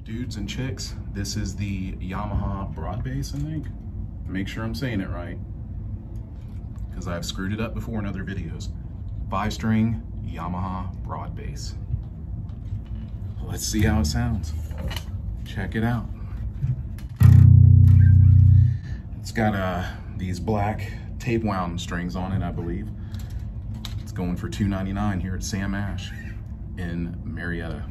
Dudes and chicks, this is the Yamaha broad bass, I think. Make sure I'm saying it right, because I've screwed it up before in other videos. 5-string Yamaha broad bass. Let's see how it sounds. Check it out. It's got these black tape wound strings on it, I believe. It's going for $2.99 here at Sam Ash in Marietta.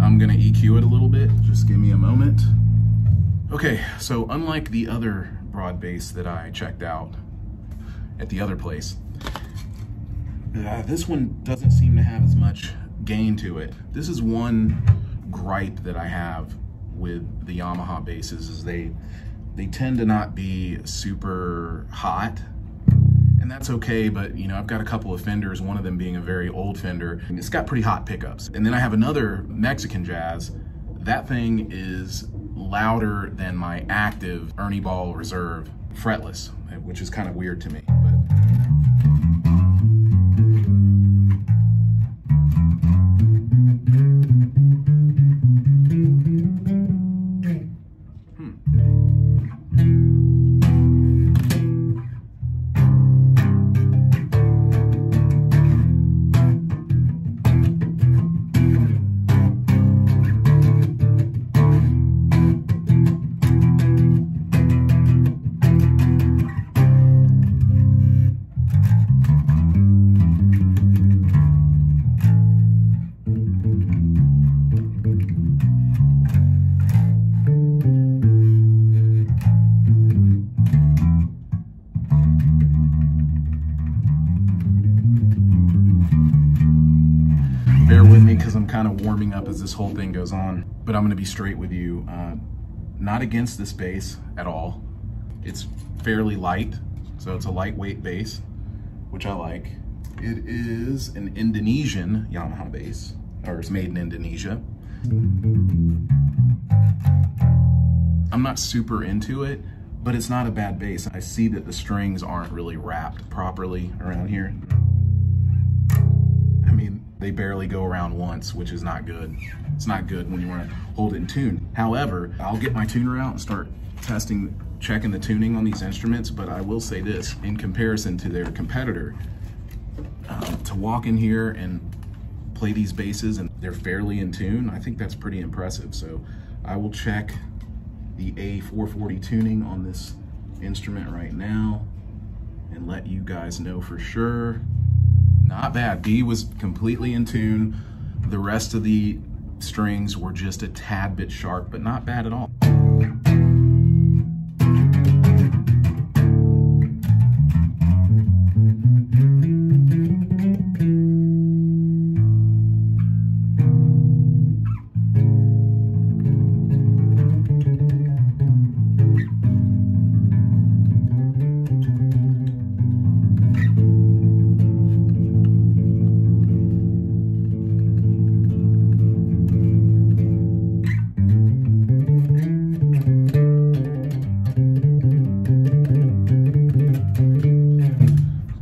I'm gonna EQ it a little bit, just give me a moment. Okay, so unlike the other broad bass that I checked out at the other place, this one doesn't seem to have as much gain to it. This is one gripe that I have with the Yamaha basses, is they tend to not be super hot. And that's okay, but you know, I've got a couple of Fenders, one of them being a very old Fender, and it's got pretty hot pickups. And then I have another Mexican Jazz. That thing is louder than my active Ernie Ball Reserve fretless, which is kind of weird to me. Bear with me because I'm kind of warming up as this whole thing goes on, but I'm going to be straight with you. Not against this bass at all. It's fairly light, so it's a lightweight bass, which I like. It is an Indonesian Yamaha bass, or it's made in Indonesia. I'm not super into it, but it's not a bad bass. I see that the strings aren't really wrapped properly around here. I mean, they barely go around once, which is not good. It's not good when you want to hold it in tune. However, I'll get my tuner out and start checking the tuning on these instruments, but I will say this, in comparison to their competitor, to walk in here and play these basses and they're fairly in tune, I think that's pretty impressive. So I will check the A440 tuning on this instrument right now and let you guys know for sure. Not bad. B was completely in tune. The rest of the strings were just a tad bit sharp, but not bad at all.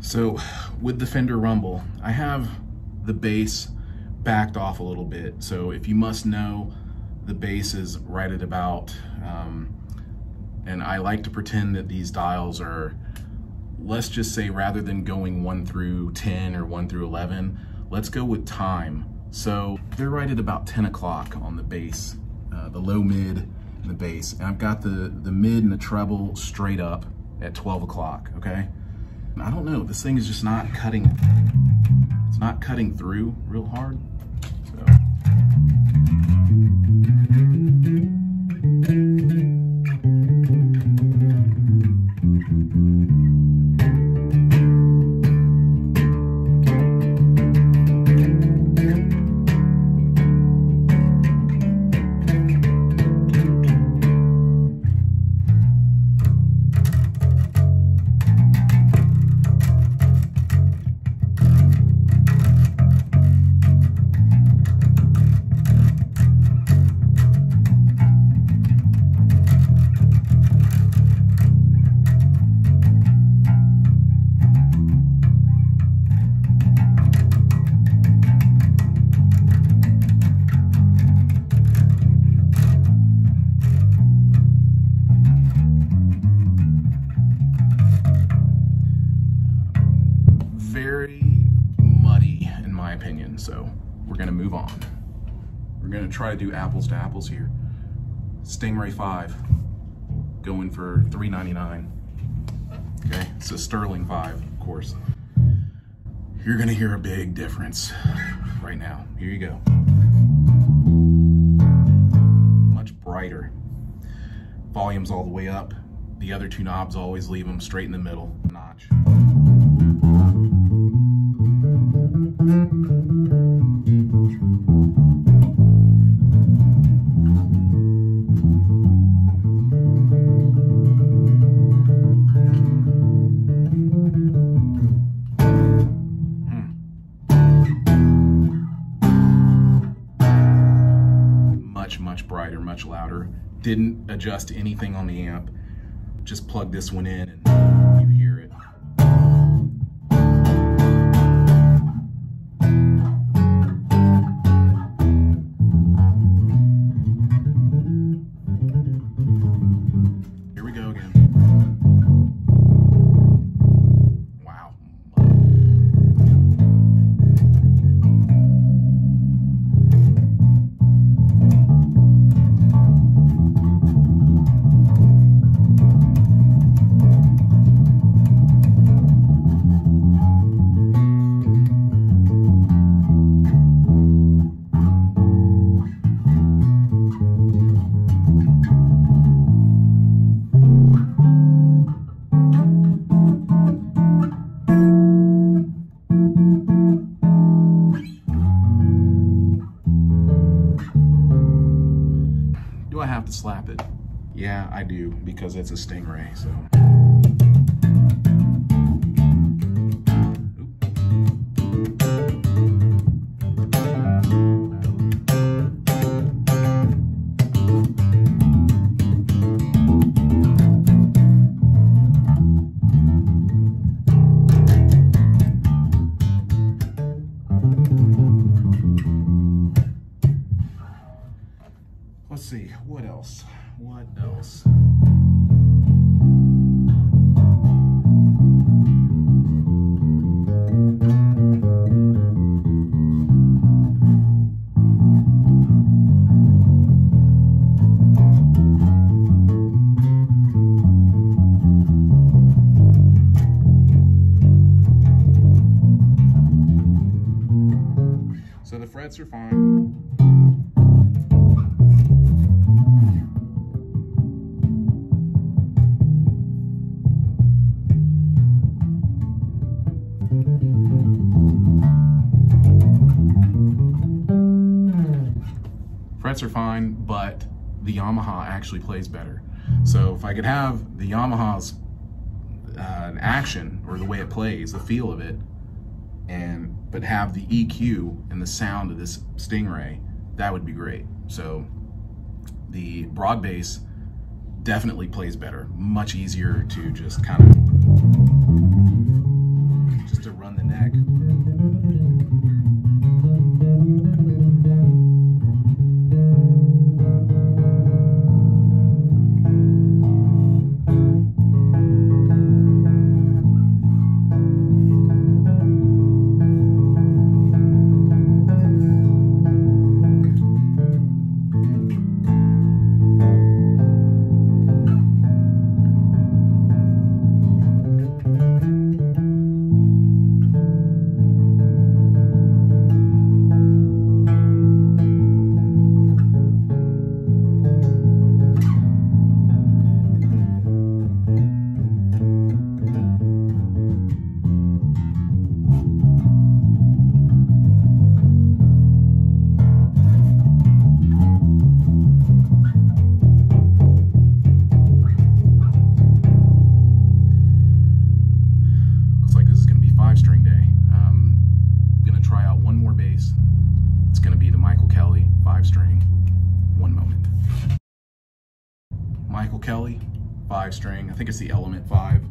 So with the Fender Rumble, I have the bass backed off a little bit. So if you must know, the bass is right at about, and I like to pretend that these dials are, let's just say rather than going 1 through 10 or 1 through 11, let's go with time. So they're right at about 10 o'clock on the bass, the low, mid, and the bass. And I've got the mid and the treble straight up at 12 o'clock, okay? I don't know, this thing is just not cutting, it's not cutting through real hard, so. my opinion. So we're gonna move on. We're gonna try to do apples to apples here. Stingray5, going for $3.99. Okay, it's a Sterling 5, of course. You're gonna hear a big difference right now. Here you go. Much brighter. Volume's all the way up. The other two knobs, always leave them straight in the middle notch. Much brighter, much louder. Didn't adjust anything on the amp. Just plug this one in and you hear it. Here we go again. Wow. Do I have to slap it? Yeah, I do, because it's a Stingray, so. Let's see, what else? What else? So the frets are fine. Frets are fine, but the Yamaha actually plays better. So if I could have the Yamaha's action, or the way it plays, the feel of it, but have the EQ and the sound of this Stingray, that would be great. So the broad bass definitely plays better. Much easier to just kind of, just to run the neck. It's going to be the Michael Kelly 5-string. One moment. Michael Kelly 5-string. I think it's the Element 5.